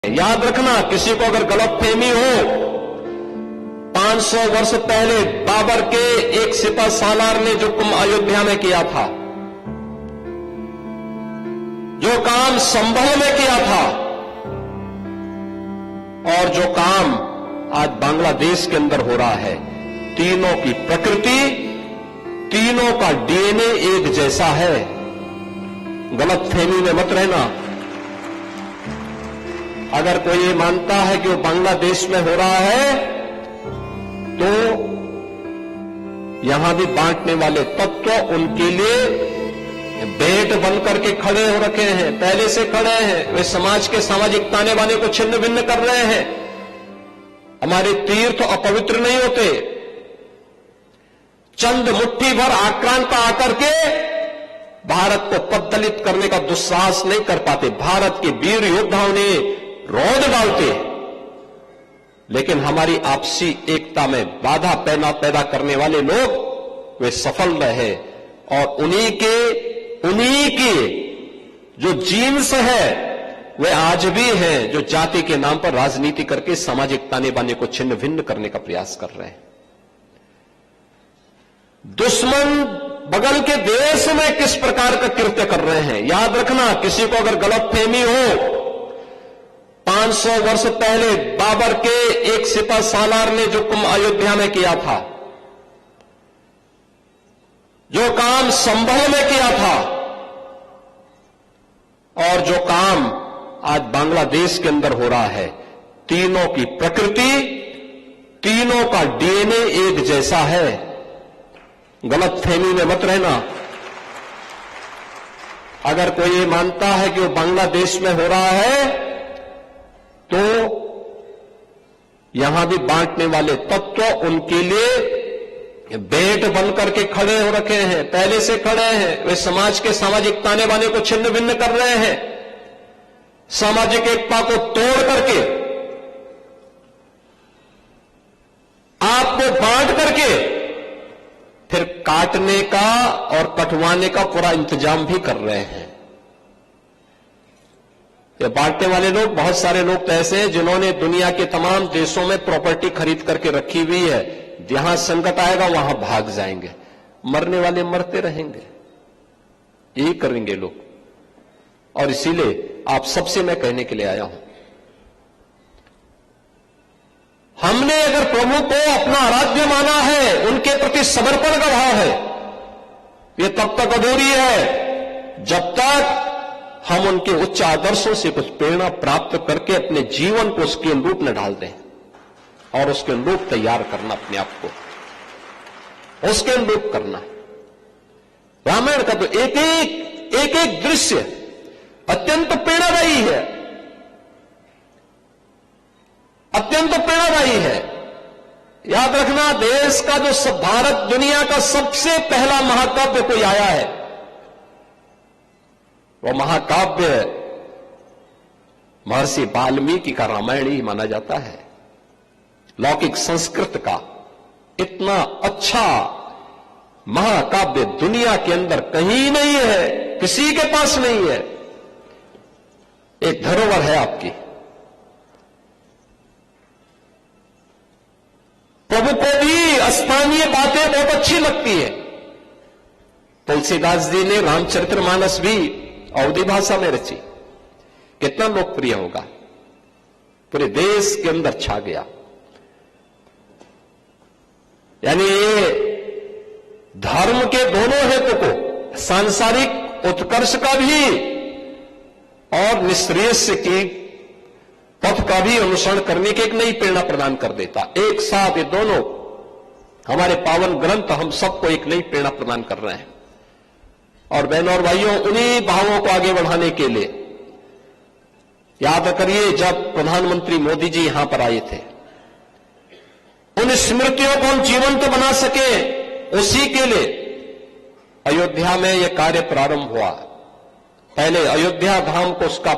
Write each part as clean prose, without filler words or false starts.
याद रखना, किसी को अगर गलतफहमी हो, 500 वर्ष पहले बाबर के एक सिपह सालार ने जो कुंभ अयोध्या में किया था, जो काम संभल में किया था, और जो काम आज बांग्लादेश के अंदर हो रहा है, तीनों की प्रकृति, तीनों का डीएनए एक जैसा है। गलतफहमी में मत रहना। अगर कोई ये मानता है कि वो बांग्लादेश में हो रहा है, तो यहां भी बांटने वाले तत्व उनके लिए बेट बन करके खड़े हो रखे हैं, पहले से खड़े हैं। वे समाज के सामाजिक ताने बाने को छिन्न भिन्न कर रहे हैं। हमारे तीर्थ अपवित्र नहीं होते। चंद मुट्ठी भर आक्रांता आकर के भारत को पद्दलित करने का दुस्साहस नहीं कर पाते। भारत के वीर योद्धाओं ने रौंद डालते, लेकिन हमारी आपसी एकता में बाधा पैदा करने वाले लोग वे सफल रहे। और उन्हीं के जो जीन्स है वे आज भी हैं, जो जाति के नाम पर राजनीति करके सामाजिक ताने बाने को छिन्न भिन्न करने का प्रयास कर रहे हैं। दुश्मन बगल के देश में किस प्रकार का कृत्य कर रहे हैं, याद रखना। किसी को अगर गलतफहमी हो, 500 वर्ष पहले बाबर के एक सिपह सालार ने जो कुंभ अयोध्या में किया था, जो काम संभल में किया था, और जो काम आज बांग्लादेश के अंदर हो रहा है, तीनों की प्रकृति, तीनों का डीएनए एक जैसा है। गलतफहमी में मत रहना। अगर कोई ये मानता है कि वो बांग्लादेश में हो रहा है, तो यहां भी बांटने वाले तत्व उनके लिए बेट बन करके खड़े हो रखे हैं, पहले से खड़े हैं। वे समाज के सामाजिक ताने बाने को छिन्न भिन्न कर रहे हैं, सामाजिक एकता को तोड़ करके, आपको बांट करके फिर काटने का और कटवाने का पूरा इंतजाम भी कर रहे हैं। ये बांटने वाले लोग, बहुत सारे लोग तो ऐसे हैं जिन्होंने दुनिया के तमाम देशों में प्रॉपर्टी खरीद करके रखी हुई है। जहां संकट आएगा वहां भाग जाएंगे, मरने वाले मरते रहेंगे, यही करेंगे लोग। और इसीलिए आप सबसे मैं कहने के लिए आया हूं, हमने अगर प्रभु को अपना आराध्य माना है, उनके प्रति समर्पण का भाव है, ये तब तक अधूरी है जब तक हम उनके उच्च आदर्शों से कुछ प्रेरणा प्राप्त करके अपने जीवन को उसके अनुरूप न डाल दें, और उसके अनुरूप तैयार करना, अपने आप को उसके अनुरूप करना। रामायण का तो एक एक दृश्य अत्यंत प्रेरणादायी है, अत्यंत प्रेरणादायी है। याद रखना, देश का जो भारत दुनिया का सबसे पहला महाकाव्य कोई आया है, वह महाकाव्य महर्षि वाल्मीकि का रामायण ही माना जाता है। लौकिक संस्कृत का इतना अच्छा महाकाव्य दुनिया के अंदर कहीं नहीं है, किसी के पास नहीं है। एक धरोहर है आपकी। प्रभु को भी स्थानीय बातें बहुत अच्छी लगती है। तुलसीदास जी ने रामचरितमानस भी अवधी भाषा में रची, कितना लोकप्रिय होगा, पूरे देश के अंदर छा गया। यानी ये धर्म के दोनों हेतु को, सांसारिक उत्कर्ष का भी और निःश्रेयस की पथ का भी अनुसरण करने की एक नई प्रेरणा प्रदान कर देता। एक साथ ये दोनों हमारे पावन ग्रंथ हम सबको एक नई प्रेरणा प्रदान कर रहे हैं। और बहनों और भाइयों, उन्हीं भावों को आगे बढ़ाने के लिए याद करिए, जब प्रधानमंत्री मोदी जी यहां पर आए थे, उन स्मृतियों को हम जीवंत बना सके, उसी के लिए अयोध्या में यह कार्य प्रारंभ हुआ। पहले अयोध्या धाम को उसका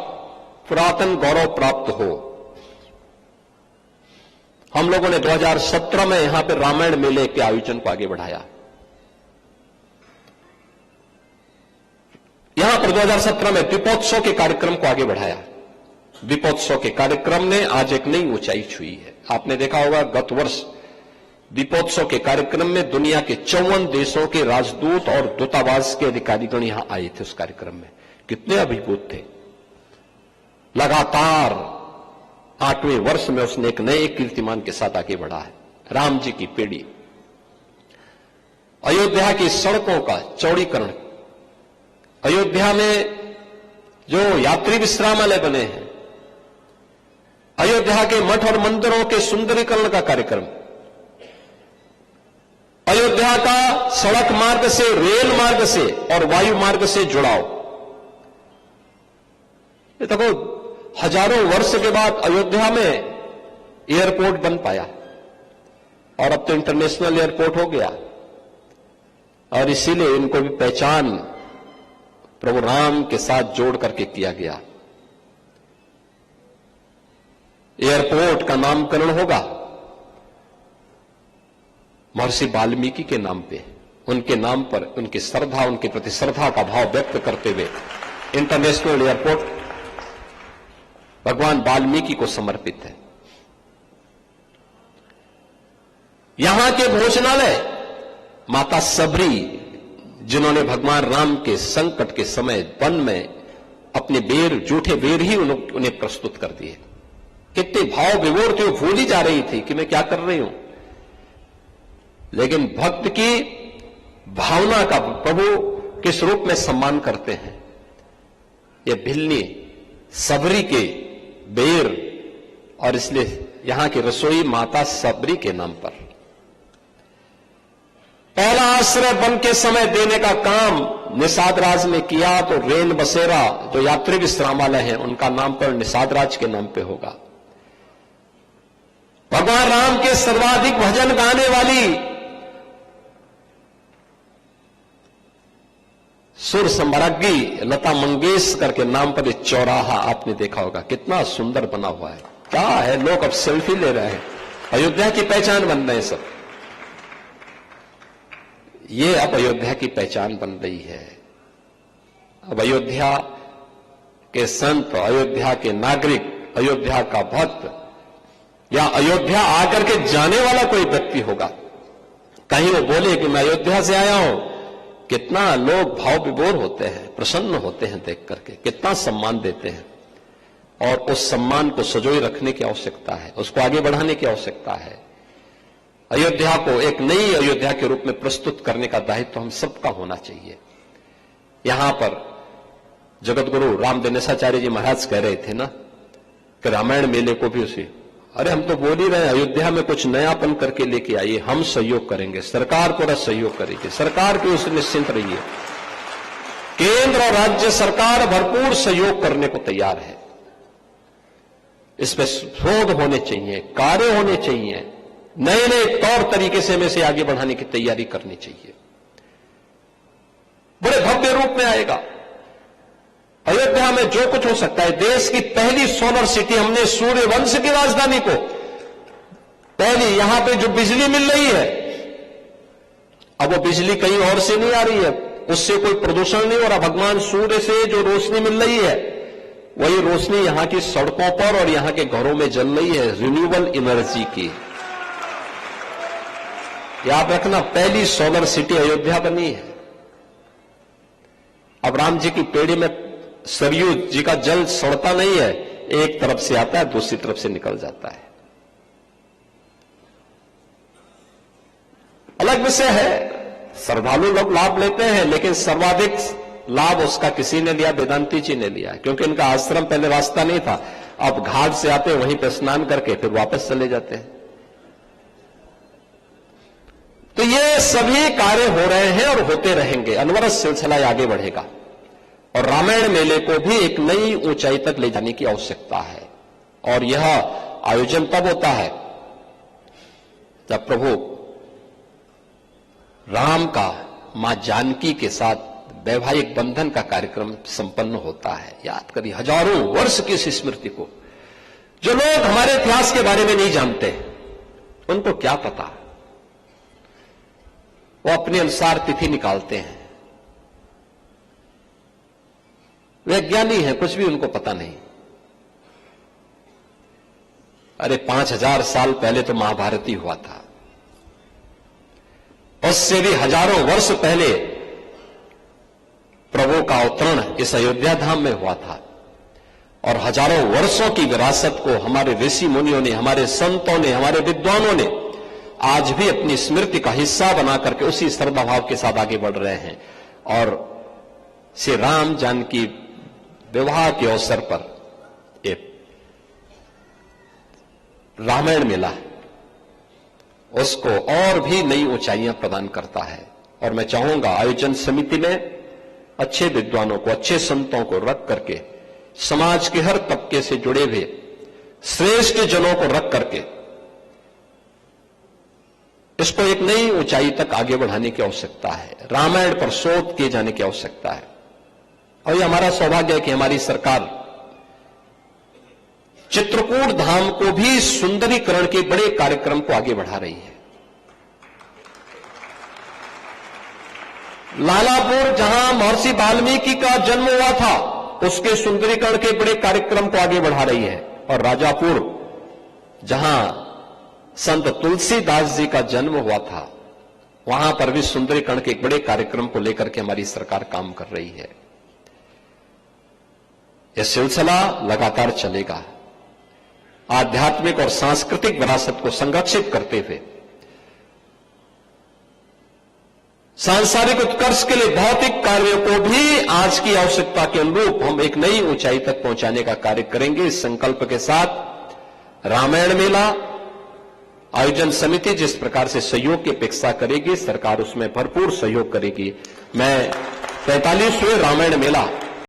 पुरातन गौरव प्राप्त हो। हम लोगों ने 2017 में यहां पर रामायण मेले के आयोजन को आगे बढ़ाया। यहां पर 2017 में दीपोत्सव के कार्यक्रम को आगे बढ़ाया। दीपोत्सव के कार्यक्रम ने आज एक नई ऊंचाई छुई है। आपने देखा होगा गत वर्ष दीपोत्सव के कार्यक्रम में दुनिया के 54 देशों के राजदूत और दूतावास के अधिकारीगण यहां आए थे। उस कार्यक्रम में कितने अभिभूत थे। लगातार 8वें वर्ष में उसने एक नए कीर्तिमान के साथ आगे बढ़ा है। राम जी की पीढ़ी, अयोध्या की सड़कों का चौड़ीकरण, अयोध्या में जो यात्री विश्रामालय बने हैं, अयोध्या के मठ और मंदिरों के सुंदरीकरण का कार्यक्रम, अयोध्या का सड़क मार्ग से, रेल मार्ग से और वायु मार्ग से जुड़ाव। ये देखो, हजारों वर्ष के बाद अयोध्या में एयरपोर्ट बन पाया और अब तो इंटरनेशनल एयरपोर्ट हो गया। और इसीलिए इनको भी पहचान प्रभु राम के साथ जोड़ करके किया गया। एयरपोर्ट का नामकरण होगा महर्षि वाल्मीकि के नाम पे, उनके नाम पर, उनकी श्रद्धा, उनके प्रति श्रद्धा का भाव व्यक्त करते हुए इंटरनेशनल एयरपोर्ट भगवान वाल्मीकि को समर्पित है। यहां के भोजनालय माता सबरी, जिन्होंने भगवान राम के संकट के समय वन में अपने बेर, जूठे बेर ही उन्हें प्रस्तुत कर दिए। कितने भाव विभोर थे, वो भूल ही जा रही थी कि मैं क्या कर रही हूं। लेकिन भक्त की भावना का प्रभु किस रूप में सम्मान करते हैं। ये भिल्ली सबरी के बेर, और इसलिए यहां की रसोई माता सबरी के नाम पर। पहला आश्रय वन के समय देने का काम निषाद राज ने किया, तो रेल बसेरा जो यात्री विश्रामालय हैं उनका नामकरण निषाद राज के नाम पे होगा। भगवान राम के सर्वाधिक भजन गाने वाली सुर सम्राज्ञी लता मंगेशकर के नाम पर एक चौराहा आपने देखा होगा, कितना सुंदर बना हुआ है। क्या है, लोग अब सेल्फी ले रहे हैं, अयोध्या की पहचान बन रहे हैं सब। ये अब अयोध्या की पहचान बन रही है। अब अयोध्या के संत, अयोध्या के नागरिक, अयोध्या का भक्त या अयोध्या आकर के जाने वाला कोई व्यक्ति होगा, कहीं वो बोले कि मैं अयोध्या से आया हूं, कितना लोग भाव विभोर होते हैं, प्रसन्न होते हैं देख करके, कितना सम्मान देते हैं। और उस सम्मान को सजोए रखने की आवश्यकता है, उसको आगे बढ़ाने की आवश्यकता है। अयोध्या को एक नई अयोध्या के रूप में प्रस्तुत करने का दायित्व हम सबका होना चाहिए। यहां पर जगत गुरु राम दिनेशाचार्य जी महाराज कह रहे थे ना कि रामायण मेले को भी उसी, अरे हम तो बोल ही रहे हैं अयोध्या में कुछ नयापन करके लेके आइए, हम सहयोग करेंगे, सरकार पूरा सहयोग करेगी, सरकार की उससे निश्चिंत रहिए। केंद्र और राज्य सरकार भरपूर सहयोग करने को तैयार है। इसमें शोध होने चाहिए, कार्य होने चाहिए, नए नए तौर तरीके से हमें से आगे बढ़ाने की तैयारी करनी चाहिए। बड़े भव्य रूप में आएगा अयोध्या में, जो कुछ हो सकता है। देश की पहली सोलर सिटी, हमने सूर्यवंश की राजधानी को पहली, यहां पे जो बिजली मिल रही है, अब वो बिजली कहीं और से नहीं आ रही है, उससे कोई प्रदूषण नहीं हो रहा। भगवान सूर्य से जो रोशनी मिल रही है वही रोशनी यहां की सड़कों पर और यहां के घरों में जल रही है, रिन्यूएबल एनर्जी की। याद रखना, पहली सोलर सिटी अयोध्या बनी है। अब राम जी की पेड़ी में सरयू जी का जल सड़ता नहीं है, एक तरफ से आता है, दूसरी तरफ से निकल जाता है। अलग विषय है, श्रद्धालु लोग लाभ लेते हैं, लेकिन सर्वाधिक लाभ उसका किसी ने लिया, वेदांती जी ने लिया, क्योंकि इनका आश्रम पहले रास्ता नहीं था। अब घाट से आते वहीं पर स्नान करके फिर वापस चले जाते हैं। तो ये सभी कार्य हो रहे हैं और होते रहेंगे, अनवरत सिलसिला आगे बढ़ेगा। और रामायण मेले को भी एक नई ऊंचाई तक ले जाने की आवश्यकता है। और यह आयोजन तब होता है जब प्रभु राम का मां जानकी के साथ वैवाहिक बंधन का कार्यक्रम संपन्न होता है। याद करिए, हजारों वर्ष की इस स्मृति को जो लोग हमारे इतिहास के बारे में नहीं जानते, उनको क्या पता, वो अपने अनुसार तिथि निकालते हैं। वे ज्ञानी हैं, कुछ भी उनको पता नहीं। अरे 5000 साल पहले तो महाभारत ही हुआ था। उससे भी हजारों वर्ष पहले प्रभु का अवतरण इस अयोध्या धाम में हुआ था। और हजारों वर्षों की विरासत को हमारे ऋषि मुनियों ने, हमारे संतों ने, हमारे विद्वानों ने आज भी अपनी स्मृति का हिस्सा बना करके उसी श्रद्धा भाव के साथ आगे बढ़ रहे हैं। और श्री राम जानकी विवाह के अवसर पर एक रामायण मेला उसको और भी नई ऊंचाइयां प्रदान करता है। और मैं चाहूंगा आयोजन समिति में अच्छे विद्वानों को, अच्छे संतों को रख करके, समाज के हर तबके से जुड़े हुए श्रेष्ठ जनों को रख करके इसको एक नई ऊंचाई तक आगे बढ़ाने की आवश्यकता है। रामायण पर शोध किए जाने की आवश्यकता है। और यह हमारा सौभाग्य है कि हमारी सरकार चित्रकूट धाम को भी सुंदरीकरण के बड़े कार्यक्रम को आगे बढ़ा रही है। लालापुर, जहां महर्षि वाल्मीकि का जन्म हुआ था, उसके सुंदरीकरण के बड़े कार्यक्रम को आगे बढ़ा रही है। और राजापुर, जहां संत तुलसीदास जी का जन्म हुआ था, वहां पर भी सुंदरीकरण के एक बड़े कार्यक्रम को लेकर के हमारी सरकार काम कर रही है। यह सिलसिला लगातार चलेगा। आध्यात्मिक और सांस्कृतिक विरासत को संरक्षित करते हुए सांसारिक उत्कर्ष के लिए भौतिक कार्यों को भी आज की आवश्यकता के अनुरूप हम एक नई ऊंचाई तक पहुंचाने का कार्य करेंगे। इस संकल्प के साथ रामायण मेला आयोजन समिति जिस प्रकार से सहयोग की अपेक्षा करेगी, सरकार उसमें भरपूर सहयोग करेगी। मैं 45वें रामायण मेला